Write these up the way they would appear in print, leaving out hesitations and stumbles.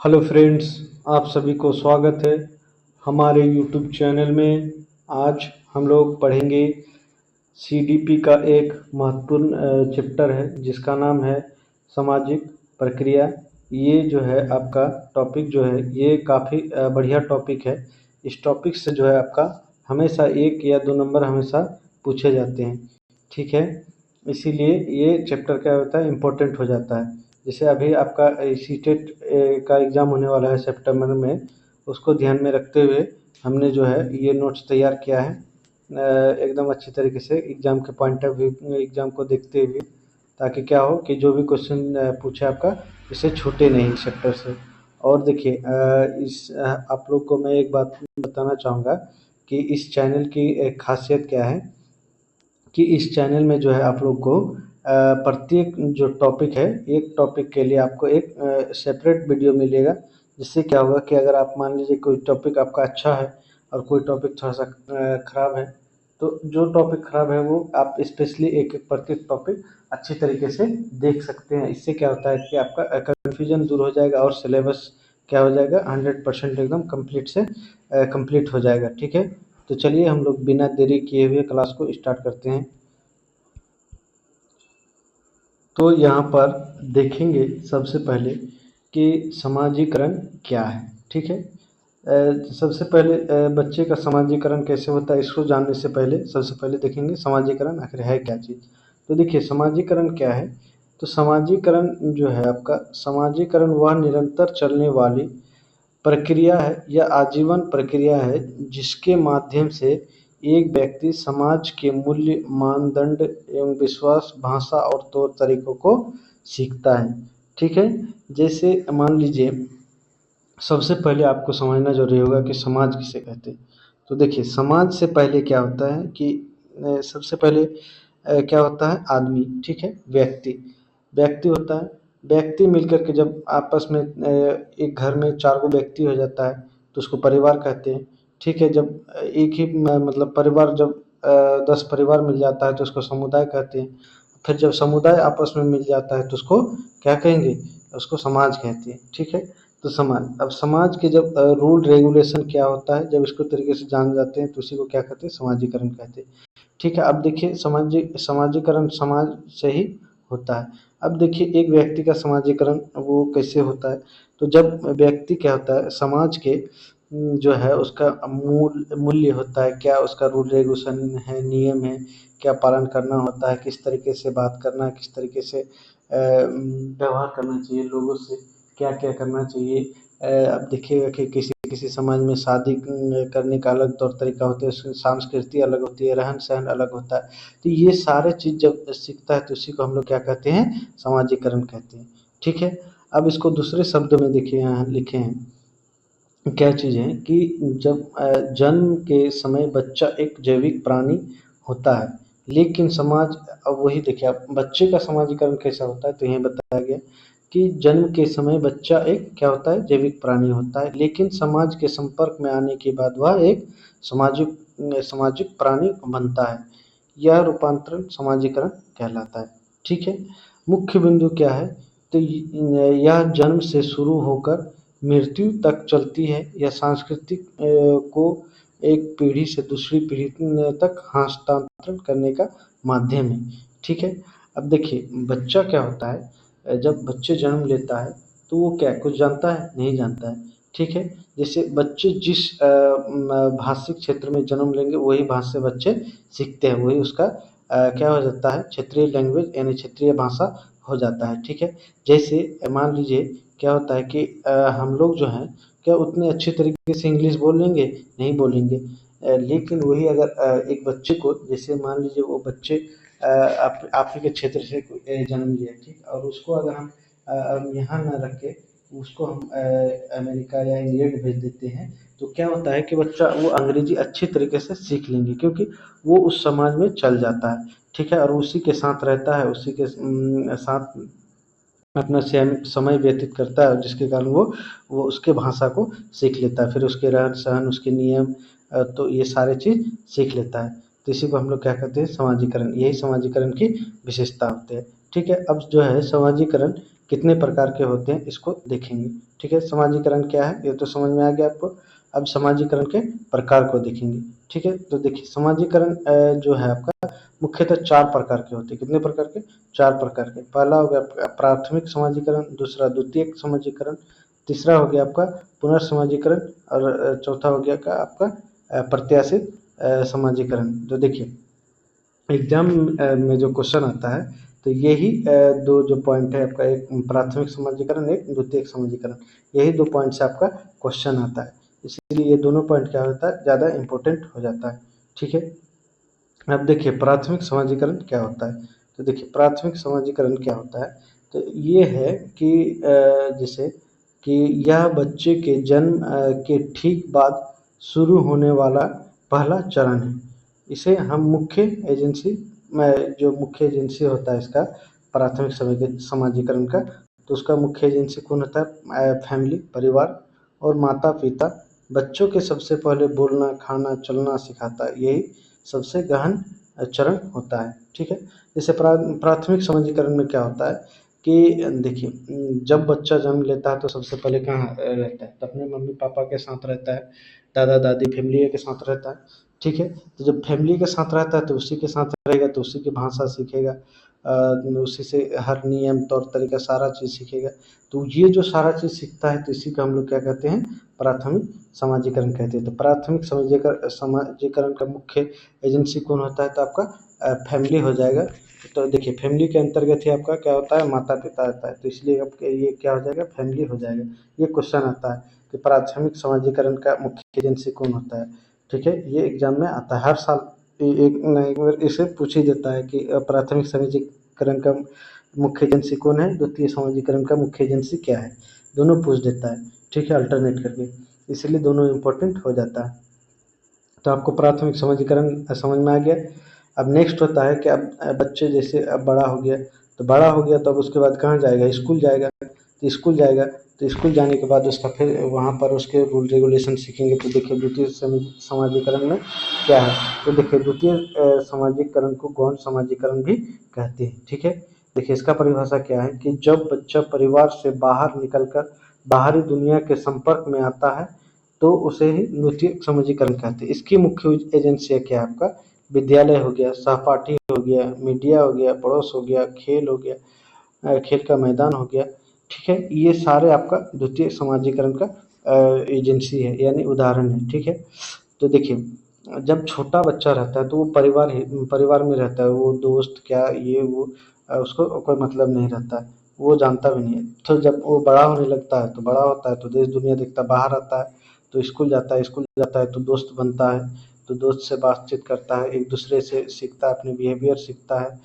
Hello friends, आप सभी को स्वागत है हमारे यूट्यूब चैनल में। आज हम लोग पढ़ेंगे सीडीपी का एक महत्वपूर्ण चैप्टर है जिसका नाम है सामाजिक प्रक्रिया। ये जो है आपका टॉपिक जो है ये काफ़ी बढ़िया टॉपिक है। इस टॉपिक से जो है आपका हमेशा 1 या 2 नंबर हमेशा पूछे जाते हैं, ठीक है। इसीलिए ये चैप्टर क्या होता है, इम्पोर्टेंट हो जाता है। जैसे अभी आपका सीटेट का एग्ज़ाम होने वाला है सितंबर में, उसको ध्यान में रखते हुए हमने जो है ये नोट्स तैयार किया है एकदम अच्छी तरीके से एग्ज़ाम के पॉइंट ऑफ व्यू एग्ज़ाम को देखते हुए, ताकि क्या हो कि जो भी क्वेश्चन पूछे आपका इससे छूटे नहीं इस चैप्टर से। और देखिए आप लोग को मैं एक बात बताना चाहूँगा कि इस चैनल की एक खासियत क्या है कि इस चैनल में जो है आप लोग को प्रत्येक जो टॉपिक है, एक टॉपिक के लिए आपको एक सेपरेट वीडियो मिलेगा। जिससे क्या होगा कि अगर आप मान लीजिए कोई टॉपिक आपका अच्छा है और कोई टॉपिक थोड़ा सा ख़राब है, तो जो टॉपिक ख़राब है वो आप स्पेशली एक एक प्रत्येक टॉपिक अच्छी तरीके से देख सकते हैं। इससे क्या होता है कि आपका कन्फ्यूजन दूर हो जाएगा और सिलेबस क्या हो जाएगा 100% एकदम कंप्लीट से कंप्लीट हो जाएगा, ठीक है। तो चलिए हम लोग बिना देरी किए हुए क्लास को स्टार्ट करते हैं। तो यहाँ पर देखेंगे सबसे पहले कि समाजीकरण क्या है, ठीक है। सबसे पहले बच्चे का समाजीकरण कैसे होता है इसको जानने से पहले सबसे पहले देखेंगे समाजीकरण आखिर है क्या चीज़। तो देखिए समाजीकरण क्या है। तो समाजीकरण जो है आपका समाजीकरण वह निरंतर चलने वाली प्रक्रिया है या आजीवन प्रक्रिया है जिसके माध्यम से एक व्यक्ति समाज के मूल्य, मानदंड एवं विश्वास, भाषा और तौर तरीकों को सीखता है, ठीक है। जैसे मान लीजिए सबसे पहले आपको समझना जरूरी होगा कि समाज किसे कहते हैं। तो देखिए समाज से पहले क्या होता है कि सबसे पहले क्या होता है, आदमी, ठीक है, व्यक्ति व्यक्ति होता है। व्यक्ति मिलकर के जब आपस में एक घर में 4 गो व्यक्ति हो जाता है तो उसको परिवार कहते हैं, ठीक है। जब एक ही मतलब परिवार जब 10 परिवार मिल जाता है तो उसको समुदाय कहते हैं। फिर जब समुदाय आपस में मिल जाता है तो उसको क्या कहेंगे, उसको समाज कहते हैं, ठीक है। तो समाज, अब समाज के जब रूल रेगुलेशन क्या होता है, जब इसको तरीके से जान जाते हैं तो उसी को क्या कहते हैं, समाजीकरण कहते हैं, ठीक है। अब देखिए समाजीकरण समाज से ही होता है। अब देखिए एक व्यक्ति का समाजीकरण वो कैसे होता है। तो जब व्यक्ति क्या होता है समाज के जो है उसका मूल्य होता है, क्या उसका रूल रेगुलेशन है, नियम है, क्या पालन करना होता है, किस तरीके से बात करना है, किस तरीके से व्यवहार करना चाहिए लोगों से, क्या क्या करना चाहिए। अब देखिएगा कि किसी किसी समाज में शादी करने का अलग तौर तरीका होता है, उसकी संस्कृति अलग होती है, रहन सहन अलग होता है। तो ये सारे चीज़ जब सीखता है तो उसी को हम लोग क्या कहते हैं, समाजीकरण कहते हैं, ठीक है। अब इसको दूसरे शब्दों में देखिए यहाँ लिखे हैं क्या चीज़ है कि जब जन्म के समय बच्चा एक जैविक प्राणी होता है, लेकिन समाज, अब वही देखिए आप बच्चे का समाजीकरण कैसा होता है, तो यही बताया गया कि जन्म के समय बच्चा एक क्या होता है, जैविक प्राणी होता है, लेकिन समाज के संपर्क में आने के बाद वह एक सामाजिक सामाजिक प्राणी बनता है। यह रूपांतरण समाजीकरण कहलाता है, ठीक है। मुख्य बिंदु क्या है, तो यह जन्म से शुरू होकर मृत्यु तक चलती है। यह सांस्कृतिक को एक पीढ़ी से दूसरी पीढ़ी तक हस्तांतरण करने का माध्यम है, ठीक है। अब देखिए बच्चा क्या होता है, जब बच्चे जन्म लेता है तो वो क्या कुछ जानता है, नहीं जानता है, ठीक है। जैसे बच्चे जिस भाषिक क्षेत्र में जन्म लेंगे वही भाषा से बच्चे सीखते हैं, वही उसका क्या हो जाता है, क्षेत्रीय लैंग्वेज यानी क्षेत्रीय भाषा हो जाता है, ठीक है। जैसे मान लीजिए क्या होता है कि हम लोग जो हैं क्या उतने अच्छे तरीके से इंग्लिश बोल लेंगे, नहीं बोलेंगे। लेकिन वही अगर एक बच्चे को, जैसे मान लीजिए वो बच्चे आप ही के क्षेत्र से जन्म लिया, ठीक, और उसको अगर हम यहाँ ना रख के उसको हम अमेरिका या इंग्लैंड भेज देते हैं, तो क्या होता है कि बच्चा वो अंग्रेजी अच्छी तरीके से सीख लेंगे, क्योंकि वो उस समाज में चल जाता है, ठीक है, और उसी के साथ रहता है, उसी के साथ अपना समय व्यतीत करता है, जिसके कारण वो उसके भाषा को सीख लेता है, फिर उसके रहन सहन, उसके नियम, तो ये सारे चीज़ सीख लेता है। तो इसी को हम लोग क्या कहते हैं, समाजीकरण। यही समाजीकरण की विशेषता होती है, ठीक है। अब जो है समाजीकरण कितने प्रकार के होते हैं इसको देखेंगे। ठीक है, समाजीकरण क्या है ये तो समझ में आ गया आपको। अब समाजीकरण के प्रकार को देखेंगे। ठीक है, तो देखिए समाजीकरण जो है आपका मुख्यतः 4 प्रकार के होते हैं। कितने प्रकार के? 4 प्रकार के। पहला हो गया आपका प्राथमिक समाजीकरण, दूसरा द्वितीयक समाजीकरण, तीसरा हो गया आपका पुनर्समाजीकरण और चौथा हो गया का आपका प्रत्याशित समाजीकरण। तो देखिए एग्जाम में जो क्वेश्चन आता है तो यही दो जो पॉइंट है आपका, एक प्राथमिक समाजीकरण, एक द्वितीयक समाजीकरण, यही 2 पॉइंट से आपका क्वेश्चन आता है। इसीलिए ये दोनों पॉइंट क्या होता है, ज़्यादा इंपॉर्टेंट हो जाता है। ठीक है, अब देखिए प्राथमिक समाजीकरण क्या होता है। तो देखिए प्राथमिक समाजीकरण क्या होता है, तो ये है कि जैसे कि यह बच्चे के जन्म के ठीक बाद शुरू होने वाला पहला चरण है। इसे हम मुख्य एजेंसी में, जो मुख्य एजेंसी होता है इसका प्राथमिक समाजीकरण का, तो उसका मुख्य एजेंसी कौन होता है? फैमिली, परिवार और माता पिता बच्चों के सबसे पहले बोलना, खाना, चलना सिखाता है। यही सबसे गहन चरण होता है। ठीक है, जैसे प्राथमिक समाजीकरण में क्या होता है कि देखिए जब बच्चा जन्म लेता है तो सबसे पहले कहाँ रहता है? तो अपने मम्मी पापा के साथ रहता है, दादा दादी फैमिली के साथ रहता है। ठीक है, तो जब फैमिली के साथ रहता है तो उसी के साथ रहेगा तो उसी की भाषा सीखेगा, उसी से हर नियम तौर तरीका सारा चीज़ सीखेगा। तो ये जो सारा चीज़ सीखता है तो इसी को हम लोग क्या कहते हैं? प्राथमिक समाजीकरण कहते हैं। तो प्राथमिक समाजीकरण का मुख्य एजेंसी कौन होता है? तो आपका फैमिली हो जाएगा। तो देखिए फैमिली के अंतर्गत ही आपका क्या होता है? माता पिता आता है, तो इसलिए आपके ये क्या हो जाएगा? फैमिली हो जाएगा। ये क्वेश्चन आता है कि प्राथमिक समाजीकरण का मुख्य एजेंसी कौन होता है। ठीक है, ये एग्जाम में आता है हर साल। एक ना एक बार इसे पूछ ही देता है कि प्राथमिक समाजीकरण का मुख्य एजेंसी कौन है, द्वितीय समाजीकरण का मुख्य एजेंसी क्या है, दोनों पूछ देता है। ठीक है, अल्टरनेट करके, इसलिए दोनों इम्पोर्टेंट हो जाता है। तो आपको प्राथमिक समाजीकरण समझ में आ गया। अब नेक्स्ट होता है कि अब बच्चे जैसे अब बड़ा हो गया, तो बड़ा हो गया तो अब उसके बाद कहाँ जाएगा? स्कूल जाएगा। तो स्कूल जाएगा तो स्कूल जाने के बाद उसका फिर वहाँ पर उसके रूल रेगुलेशन सीखेंगे। तो देखिए द्वितीय समाजीकरण में क्या है, तो देखिए द्वितीय समाजीकरण को गौण समाजीकरण भी कहते हैं। ठीक है, देखिए इसका परिभाषा क्या है कि जब बच्चा परिवार से बाहर निकलकर बाहरी दुनिया के संपर्क में आता है तो उसे ही द्वितीय समाजीकरण कहते हैं। इसकी मुख्य एजेंसियाँ क्या है? आपका विद्यालय हो गया, सहपाठी हो गया, मीडिया हो गया, पड़ोस हो गया, खेल हो गया, खेल का मैदान हो गया। ठीक है, ये सारे आपका द्वितीय समाजीकरण का एजेंसी है, यानी उदाहरण है। ठीक है, तो देखिए जब छोटा बच्चा रहता है तो वो परिवार में रहता है, वो दोस्त क्या ये वो उसको कोई मतलब नहीं रहता है, वो जानता भी नहीं है। तो जब वो बड़ा होने लगता है तो बड़ा होता है तो देश दुनिया देखता है, बाहर आता है तो स्कूल जाता है तो दोस्त बनता है, तो दोस्त से बातचीत करता है, एक दूसरे से सीखता है, अपने बिहेवियर सीखता है।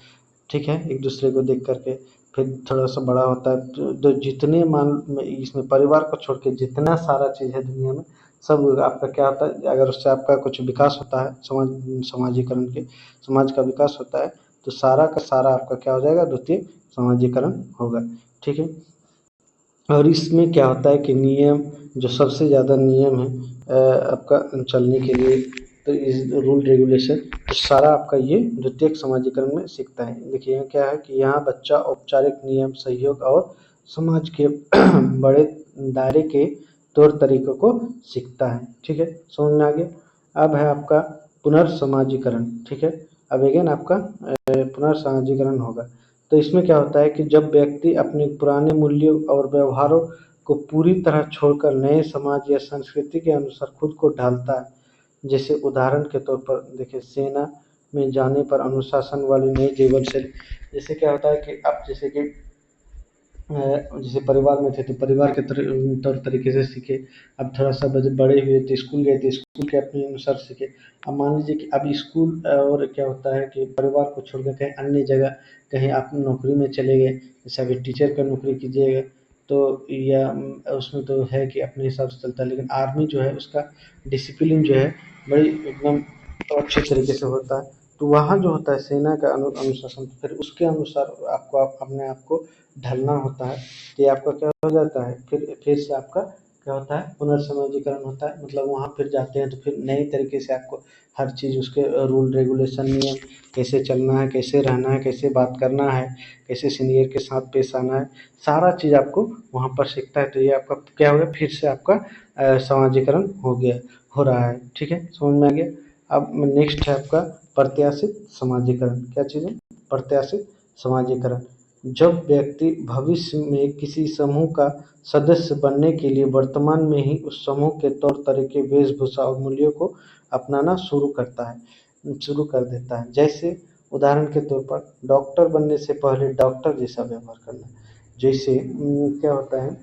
ठीक है, एक दूसरे को देख करके फिर थोड़ा सा बड़ा होता है तो जितने मान इसमें परिवार को छोड़ के जितना सारा चीज़ है दुनिया में, सब आपका क्या होता है? अगर उससे आपका कुछ विकास होता है, समाजीकरण के समाज का विकास होता है तो सारा का सारा आपका क्या हो जाएगा? द्वितीय समाजीकरण होगा। ठीक है, और इसमें क्या होता है कि नियम, जो सबसे ज़्यादा नियम है आपका चलने के लिए, तो इस रूल रेगुलेशन तो सारा आपका ये द्वितीयक समाजीकरण में सीखता है। देखिए यहाँ क्या है कि यहाँ बच्चा औपचारिक नियम, सहयोग और समाज के बड़े दायरे के तौर तरीकों को सीखता है। ठीक है, समझ में आ गया। अब है आपका पुनर्समाजीकरण। ठीक है, अब अगेन आपका पुनर्समाजीकरण होगा। तो इसमें क्या होता है कि जब व्यक्ति अपने पुराने मूल्यों और व्यवहारों को पूरी तरह छोड़कर नए समाज या संस्कृति के अनुसार खुद को ढालता है। जैसे उदाहरण के तौर पर देखिए सेना में जाने पर अनुशासन वाली नई जीवन शैली। जैसे क्या होता है कि आप जैसे कि जैसे परिवार में थे तो परिवार के तौर तरीके से सीखे। अब थोड़ा सा बड़े हुए तो स्कूल गए तो स्कूल के अपने अनुसार सीखे। अब मान लीजिए कि अब स्कूल और क्या होता है कि परिवार को छोड़कर कहीं अन्य जगह कहीं आप नौकरी में चले गए, जैसे अभी टीचर का नौकरी कीजिएगा तो या उसमें तो है कि अपने हिसाब से चलता है, लेकिन आर्मी जो है उसका डिसिप्लिन जो है बड़ी एकदम अच्छे तरीके से होता है। तो वहाँ जो होता है सेना का अनुशासन, फिर उसके अनुसार आपको अपने आप को ढलना होता है। तो ये आपका क्या हो जाता है, फिर से आपका क्या होता है, पुनर्समाजीकरण होता है। मतलब वहाँ फिर जाते हैं तो फिर नए तरीके से आपको हर चीज़ उसके रूल रेगुलेशन नियम, कैसे चलना है, कैसे रहना है, कैसे बात करना है, कैसे सीनियर के साथ पेश आना है, सारा चीज़ आपको वहाँ पर सीखता है। तो ये आपका क्या हो गया, फिर से आपका समाजीकरण हो रहा है। ठीक है, समझ में आ गया। अब नेक्स्ट है आपका प्रत्याशित समाजीकरण। क्या चीज़ है, प्रत्याशित समाजीकरण। जब व्यक्ति भविष्य में किसी समूह का सदस्य बनने के लिए वर्तमान में ही उस समूह के तौर तरीके, वेशभूषा और मूल्यों को अपनाना शुरू कर देता है। जैसे उदाहरण के तौर पर डॉक्टर बनने से पहले डॉक्टर जैसा व्यवहार करना। जैसे क्या होता है,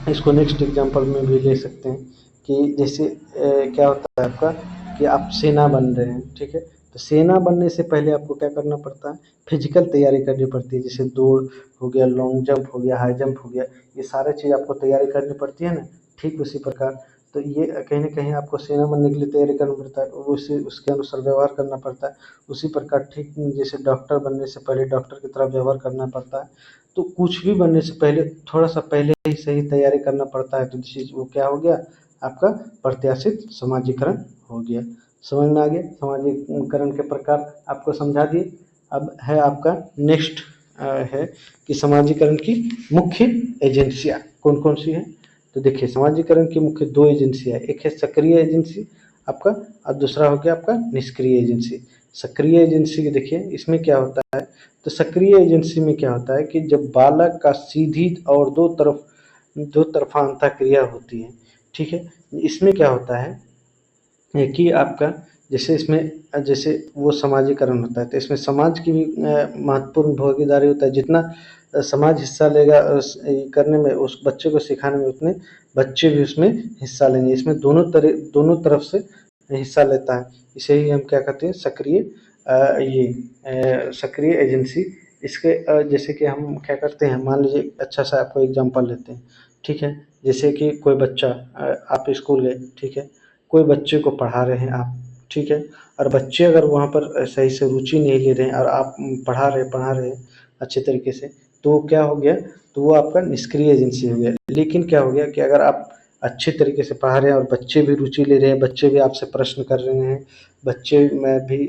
इसको नेक्स्ट एग्जांपल में भी ले सकते हैं कि जैसे क्या होता है आपका कि आप सेना बन रहे हैं। ठीक है, तो सेना बनने से पहले आपको क्या करना पड़ता है, फिजिकल तैयारी करनी पड़ती है। जैसे दौड़ हो गया, लॉन्ग जंप हो गया, हाई जंप हो गया, ये सारे चीज़ आपको तैयारी करनी पड़ती है ना। ठीक उसी प्रकार तो ये कहीं ना कहीं आपको सेना बनने के लिए तैयारी करना पड़ता है, उसी उसके अनुसार व्यवहार करना पड़ता है। उसी प्रकार ठीक जैसे डॉक्टर बनने से पहले डॉक्टर की तरह व्यवहार करना पड़ता है। तो कुछ भी बनने से पहले थोड़ा सा पहले ही सही तैयारी करना पड़ता है। तो चीज वो क्या हो गया, आपका प्रत्याशित समाजीकरण हो गया। समझ में आ गया, समाजीकरण के प्रकार आपको समझा दिए। अब है आपका नेक्स्ट है कि समाजीकरण की मुख्य एजेंसियां कौन कौन सी हैं। तो देखिए, समाजीकरण की मुख्य दो एजेंसियां, एक है सक्रिय एजेंसी आपका, और दूसरा हो गया आपका निष्क्रिय एजेंसी। सक्रिय एजेंसी के देखिए इसमें क्या होता है, तो सक्रिय एजेंसी में क्या होता है कि जब बालक का सीधी और दो तरफा अंतःक्रिया होती है। ठीक है, इसमें क्या होता है कि आपका जैसे इसमें जैसे वो समाजीकरण होता है, तो इसमें समाज की भी महत्वपूर्ण भागीदारी होता है। जितना समाज हिस्सा लेगा करने में, उस बच्चे को सिखाने में, उतने बच्चे भी उसमें हिस्सा लेंगे। इसमें दोनों तरफ से हिस्सा लेता है। इसे ही हम क्या कहते हैं, सक्रिय सक्रिय एजेंसी। इसके जैसे कि हम क्या करते हैं, मान लीजिए अच्छा सा आपको एग्जांपल लेते हैं। ठीक है, जैसे कि कोई बच्चा आप स्कूल गए। ठीक है, कोई बच्चे को पढ़ा रहे हैं आप। ठीक है, और बच्चे अगर वहाँ पर सही से रुचि नहीं ले रहे हैं और आप पढ़ा रहे हैं अच्छे तरीके से, तो क्या हो गया, तो वो आपका निष्क्रिय एजेंसी हो गया। लेकिन क्या हो गया कि अगर आप अच्छे तरीके से पढ़ा रहे हैं और बच्चे भी रुचि ले रहे हैं, बच्चे भी आपसे प्रश्न कर रहे हैं, बच्चे में भी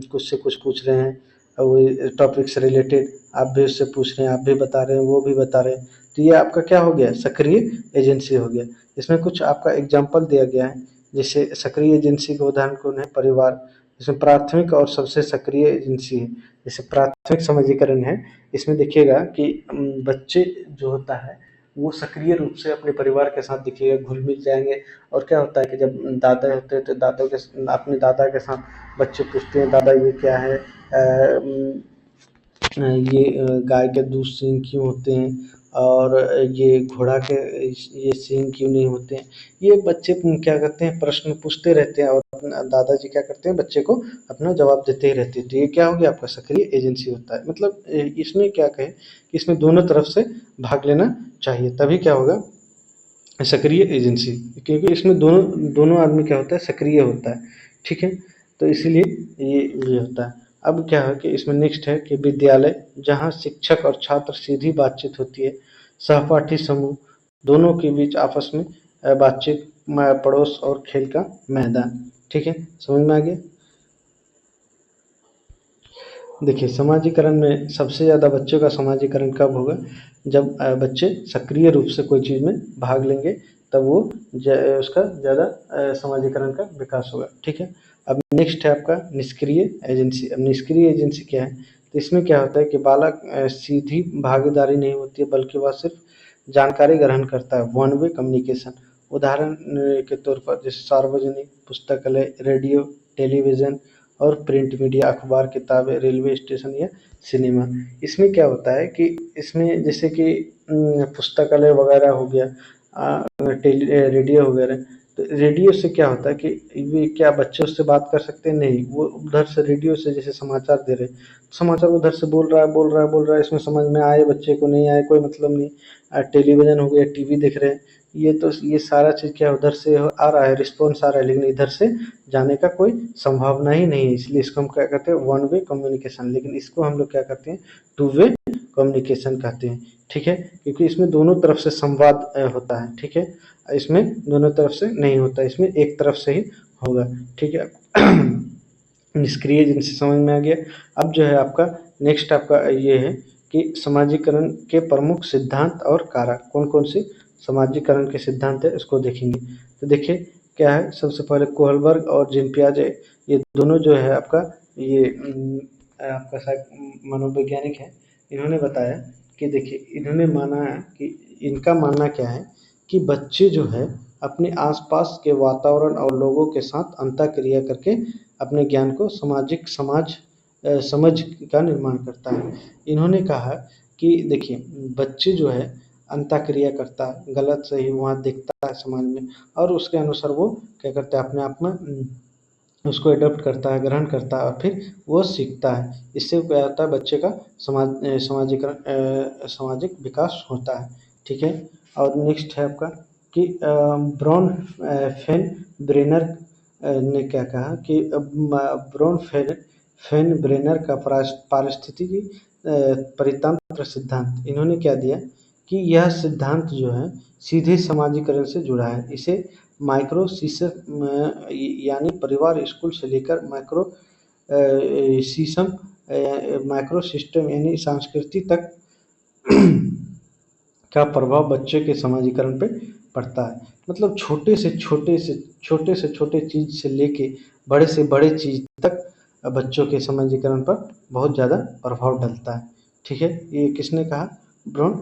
कुछ से कुछ पूछ रहे हैं, वो टॉपिक से रिलेटेड आप भी उससे पूछ रहे हैं, आप भी बता रहे हैं, वो भी बता रहे हैं, तो ये आपका क्या हो गया, सक्रिय एजेंसी हो गया। इसमें कुछ आपका एग्जाम्पल दिया गया है। जैसे सक्रिय एजेंसी के उदाहरण कौन है, परिवार। इसमें प्राथमिक और सबसे सक्रिय एजेंसी है। जैसे प्राथमिक समाजीकरण है, इसमें देखिएगा कि बच्चे जो होता है वो सक्रिय रूप से अपने परिवार के साथ देखिएगा घुल मिल जाएंगे। और क्या होता है कि जब दादा होते हैं तो अपने दादा के साथ बच्चे पूछते हैं, दादा ये क्या है, ये गाय के दूध सींग क्यों होते हैं, और ये घोड़ा के ये सींग क्यों नहीं होते हैं। ये बच्चे क्या करते हैं, प्रश्न पूछते रहते हैं, और दादाजी क्या करते हैं, बच्चे को अपना जवाब देते ही रहते हैं। तो ये क्या हो गया, आपका सक्रिय एजेंसी होता है। मतलब इसमें क्या कहें कि इसमें दोनों तरफ से भाग लेना चाहिए, तभी क्या होगा, सक्रिय एजेंसी। क्योंकि इसमें दोनों दोनों आदमी क्या होता है, सक्रिय होता है। ठीक है, तो इसीलिए ये होता है। अब क्या है कि इसमें नेक्स्ट है कि विद्यालय, जहाँ शिक्षक और छात्र सीधी बातचीत होती है। सहपाठी समूह, दोनों के बीच आपस में बातचीत, पड़ोस और खेल का मैदान। ठीक है, समझ में आ गया। देखिए, समाजीकरण में सबसे ज़्यादा बच्चों का समाजीकरण कब होगा, जब बच्चे सक्रिय रूप से कोई चीज़ में भाग लेंगे, तब वो उसका ज़्यादा समाजीकरण का विकास होगा। ठीक है, अब नेक्स्ट है आपका निष्क्रिय एजेंसी। अब निष्क्रिय एजेंसी क्या है, तो इसमें क्या होता है कि बालक सीधी भागीदारी नहीं होती है, बल्कि वह सिर्फ जानकारी ग्रहण करता है, वन वे कम्युनिकेशन। उदाहरण के तौर पर जैसे सार्वजनिक पुस्तकालय, रेडियो, टेलीविज़न और प्रिंट मीडिया, अखबार, किताबें, रेलवे स्टेशन या सिनेमा। इसमें क्या होता है कि इसमें जैसे कि पुस्तकालय वगैरह हो गया, रेडियो वगैरह। तो रेडियो से क्या होता है कि ये क्या बच्चे उससे बात कर सकते हैं, नहीं, वो उधर से रेडियो से जैसे समाचार दे रहे हैं, समाचार उधर से बोल रहा है, इसमें समझ में आए बच्चे को नहीं आए कोई मतलब नहीं। टेलीविज़न हो गया, टीवी देख रहे हैं, ये सारा चीज़ क्या उधर से आ रहा है, रिस्पॉन्स आ रहा है, लेकिन इधर से जाने का कोई संभावना ही नहीं है। इसलिए इसको हम क्या कहते हैं, वन वे कम्युनिकेशन। लेकिन इसको हम लोग क्या कहते हैं, टू वे कम्युनिकेशन कहते हैं, ठीक है, क्योंकि इसमें दोनों तरफ से संवाद होता है, ठीक है, इसमें दोनों तरफ से नहीं होता, इसमें एक तरफ से ही होगा, ठीक है। निष्क्रिय जिनसे समझ में आ गया। अब जो है आपका नेक्स्ट आपका ये है कि समाजीकरण के प्रमुख सिद्धांत और कारक कौन कौन से समाजीकरण के सिद्धांत है इसको देखेंगे। तो देखिए क्या है, सबसे पहले कोहलबर्ग और जीन पियाजे, ये दोनों जो है आपका ये आपका शायद मनोवैज्ञानिक है। इन्होंने बताया कि देखिए इन्होंने माना है कि इनका मानना क्या है कि बच्चे जो है अपने आसपास के वातावरण और लोगों के साथ अंतःक्रिया करके अपने ज्ञान को समझ का निर्माण करता है। इन्होंने कहा कि देखिए बच्चे जो है अंतःक्रिया करता है, गलत सही वहाँ देखता है समाज में, और उसके अनुसार वो क्या करता है अपने आप में उसको एडॉप्ट करता है, ग्रहण करता है और फिर वो सीखता है। इससे क्या होता है बच्चे का सामाजिक विकास होता है, ठीक है। और नेक्स्ट है आपका कि ब्रॉन फेन ब्रेनर ने क्या कहा कि ब्रॉन फेन ब्रेनर का पारिस्थितिकी परितंत्र सिद्धांत, इन्होंने क्या दिया कि यह सिद्धांत जो है सीधे समाजीकरण से जुड़ा है। इसे माइक्रो सिस्टम यानी परिवार स्कूल से लेकर माइक्रो सिस्टम यानी संस्कृति तक का प्रभाव बच्चे के समाजीकरण पे पड़ता है। मतलब छोटे से छोटे चीज़ से लेके बड़े से बड़े चीज़ तक बच्चों के समाजीकरण पर बहुत ज़्यादा प्रभाव डलता है, ठीक है। ये किसने कहा? ब्रॉन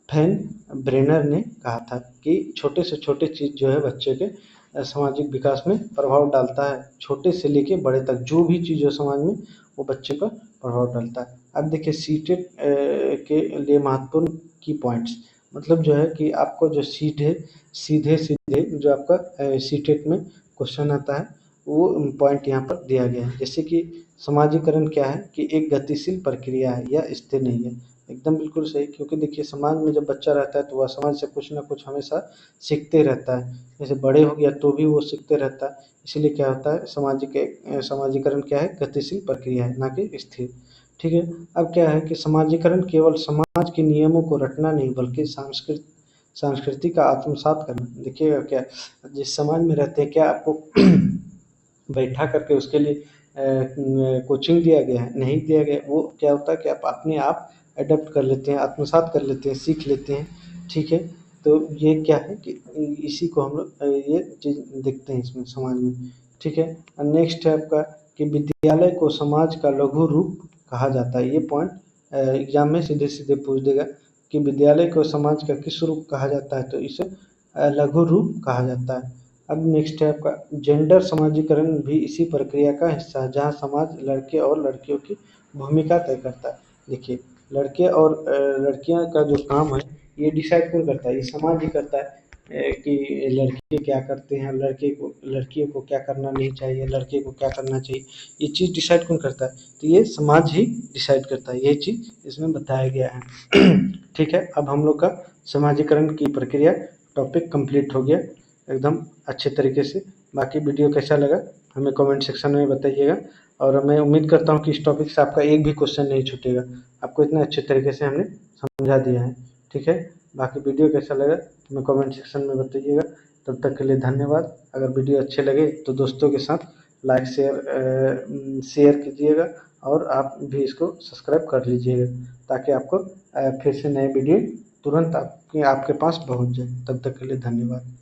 फेन ब्रेनर ने कहा था कि छोटे से छोटे चीज़ जो है बच्चे के सामाजिक विकास में प्रभाव डालता है। छोटे से लेके बड़े तक जो भी चीज़ हो समाज में वो बच्चे पर प्रभाव डालता है। अब देखिए सीटेट के लिए महत्वपूर्ण की पॉइंट्स, मतलब जो है कि आपको जो सीधे सीधे जो आपका सीटेट में क्वेश्चन आता है वो पॉइंट यहाँ पर दिया गया है। जैसे कि समाजीकरण क्या है कि एक गतिशील प्रक्रिया है, यह स्थिर नहीं है। एकदम बिल्कुल सही, क्योंकि देखिए समाज में जब बच्चा रहता है तो वह समाज से कुछ ना कुछ हमेशा सीखते रहता है। जैसे बड़े हो गया तो भी वो सीखते रहता है, इसीलिए क्या होता है समाजीकरण क्या है, गतिशील प्रक्रिया है ना कि स्थिर, ठीक है। अब क्या है कि समाजीकरण केवल समाज के नियमों को रटना नहीं बल्कि संस्कृति का आत्मसात करना। देखिएगा क्या जिस समाज में रहते हैं क्या आपको बैठा करके उसके लिए कोचिंग दिया गया है? नहीं दिया गया। वो क्या होता है कि आप अपने आप अडॉप्ट कर लेते हैं, आत्मसात कर लेते हैं, सीख लेते हैं, ठीक है। तो ये क्या है कि इसी को हम लोग ये चीज़ देखते हैं इसमें समाज में, ठीक है। नेक्स्ट है आपका कि विद्यालय को समाज का लघु रूप कहा जाता है। ये पॉइंट एग्जाम में सीधे सीधे पूछ देगा कि विद्यालय को समाज का किस रूप कहा जाता है, तो इसे लघु रूप कहा जाता है। अब नेक्स्ट है आपका जेंडर समाजीकरण भी इसी प्रक्रिया का हिस्सा है, जहाँ समाज लड़के और लड़कियों की भूमिका तय करता है। देखिए लड़के और लड़कियां का जो काम है ये डिसाइड कौन करता है? ये समाज ही करता है कि लड़के क्या करते हैं, लड़कियों को क्या करना नहीं चाहिए, लड़के को क्या करना चाहिए, ये चीज़ डिसाइड कौन करता है? तो ये समाज ही डिसाइड करता है, ये चीज़ इसमें बताया गया है। ठीक है, अब हम लोग का समाजीकरण की प्रक्रिया टॉपिक कंप्लीट हो गया एकदम अच्छे तरीके से। बाकी वीडियो कैसा लगा हमें कमेंट सेक्शन में बताइएगा, और मैं उम्मीद करता हूँ कि इस टॉपिक से आपका एक भी क्वेश्चन नहीं छूटेगा। आपको इतना अच्छे तरीके से हमने समझा दिया है, ठीक है। बाकी वीडियो कैसा लगा हमें कमेंट सेक्शन में बताइएगा। तब तक के लिए धन्यवाद। अगर वीडियो अच्छे लगे तो दोस्तों के साथ लाइक शेयर कीजिएगा, और आप भी इसको सब्सक्राइब कर लीजिएगा ताकि आपको फिर से नए वीडियो तुरंत आपके पास पहुंच जाए। तब तक के लिए धन्यवाद।